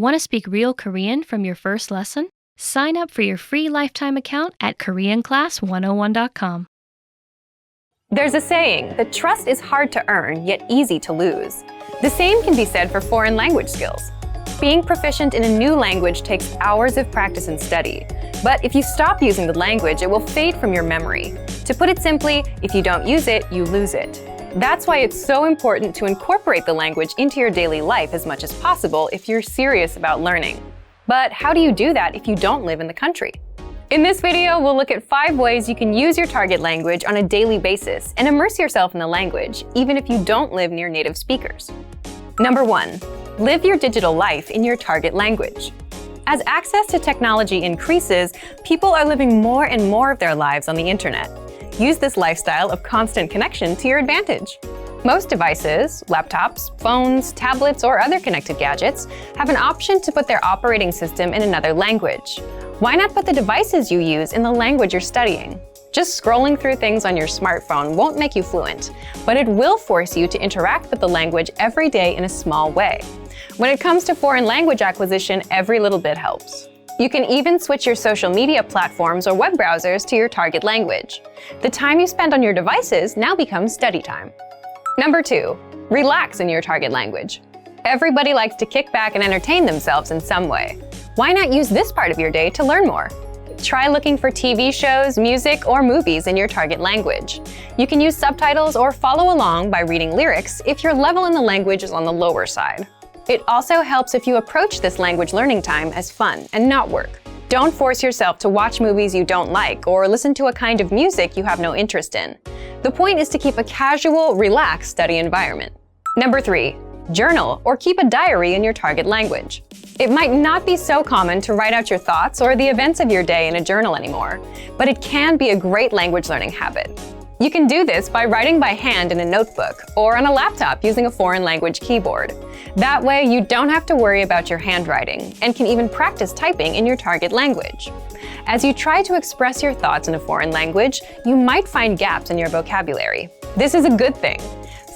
Want to speak real Korean from your first lesson? Sign up for your free lifetime account at KoreanClass101.com. There's a saying that trust is hard to earn, yet easy to lose. The same can be said for foreign language skills. Being proficient in a new language takes hours of practice and study. But if you stop using the language, it will fade from your memory. To put it simply, if you don't use it, you lose it. That's why it's so important to incorporate the language into your daily life as much as possible if you're serious about learning. But how do you do that if you don't live in the country? In this video, we'll look at 5 ways you can use your target language on a daily basis and immerse yourself in the language, even if you don't live near native speakers. Number 1. Live your digital life in your target language. As access to technology increases, people are living more and more of their lives on the internet. Use this lifestyle of constant connection to your advantage. Most devices, laptops, phones, tablets, or other connected gadgets, have an option to put their operating system in another language. Why not put the devices you use in the language you're studying? Just scrolling through things on your smartphone won't make you fluent, but it will force you to interact with the language every day in a small way. When it comes to foreign language acquisition, every little bit helps. You can even switch your social media platforms or web browsers to your target language. The time you spend on your devices now becomes study time. Number 2. Relax in your target language. Everybody likes to kick back and entertain themselves in some way. Why not use this part of your day to learn more? Try looking for TV shows, music, or movies in your target language. You can use subtitles or follow along by reading lyrics if your level in the language is on the lower side. It also helps if you approach this language learning time as fun and not work. Don't force yourself to watch movies you don't like or listen to a kind of music you have no interest in. The point is to keep a casual, relaxed study environment. Number 3. Journal or keep a diary in your target language. It might not be so common to write out your thoughts or the events of your day in a journal anymore, but it can be a great language learning habit. You can do this by writing by hand in a notebook or on a laptop using a foreign language keyboard. That way, you don't have to worry about your handwriting and can even practice typing in your target language. As you try to express your thoughts in a foreign language, you might find gaps in your vocabulary. This is a good thing.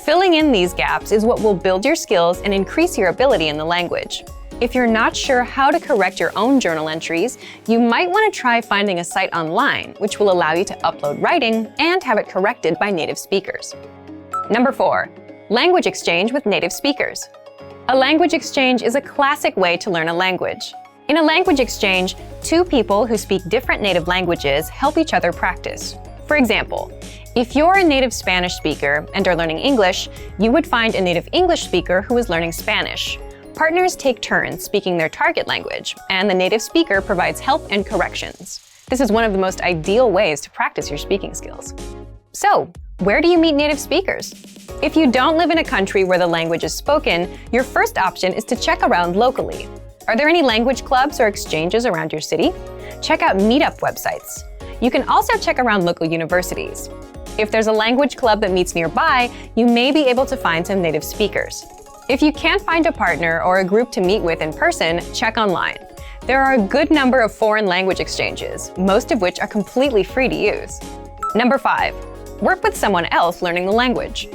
Filling in these gaps is what will build your skills and increase your ability in the language. If you're not sure how to correct your own journal entries, you might want to try finding a site online, which will allow you to upload writing and have it corrected by native speakers. Number 4. Language exchange with native speakers. A language exchange is a classic way to learn a language. In a language exchange, 2 people who speak different native languages help each other practice. For example, if you're a native Spanish speaker and are learning English, you would find a native English speaker who is learning Spanish. Partners take turns speaking their target language, and the native speaker provides help and corrections. This is one of the most ideal ways to practice your speaking skills. So, where do you meet native speakers? If you don't live in a country where the language is spoken, your first option is to check around locally. Are there any language clubs or exchanges around your city? Check out meetup websites. You can also check around local universities. If there's a language club that meets nearby, you may be able to find some native speakers. If you can't find a partner or a group to meet with in person, check online. There are a good number of foreign language exchanges, most of which are completely free to use. Number 5. Work with someone else learning the language.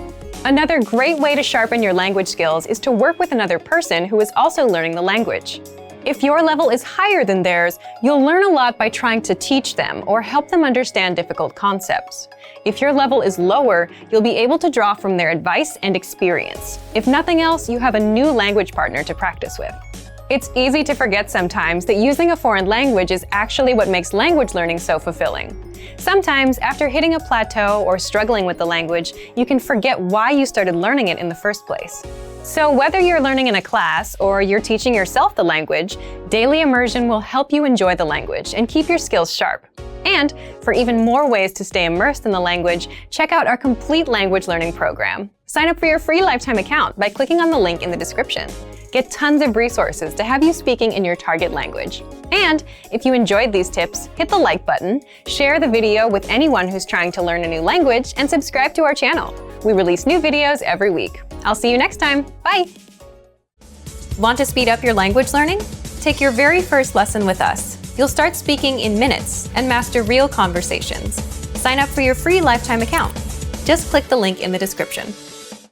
Another great way to sharpen your language skills is to work with another person who is also learning the language. If your level is higher than theirs, you'll learn a lot by trying to teach them or help them understand difficult concepts. If your level is lower, you'll be able to draw from their advice and experience. If nothing else, you have a new language partner to practice with. It's easy to forget sometimes that using a foreign language is actually what makes language learning so fulfilling. Sometimes, after hitting a plateau or struggling with the language, you can forget why you started learning it in the first place. So whether you're learning in a class or you're teaching yourself the language, daily immersion will help you enjoy the language and keep your skills sharp. And for even more ways to stay immersed in the language, check out our complete language learning program. Sign up for your free lifetime account by clicking on the link in the description. Get tons of resources to have you speaking in your target language. And if you enjoyed these tips, hit the like button, share the video with anyone who's trying to learn a new language, and subscribe to our channel. We release new videos every week. I'll see you next time. Bye! Want to speed up your language learning? Take your very first lesson with us. You'll start speaking in minutes and master real conversations. Sign up for your free lifetime account. Just click the link in the description.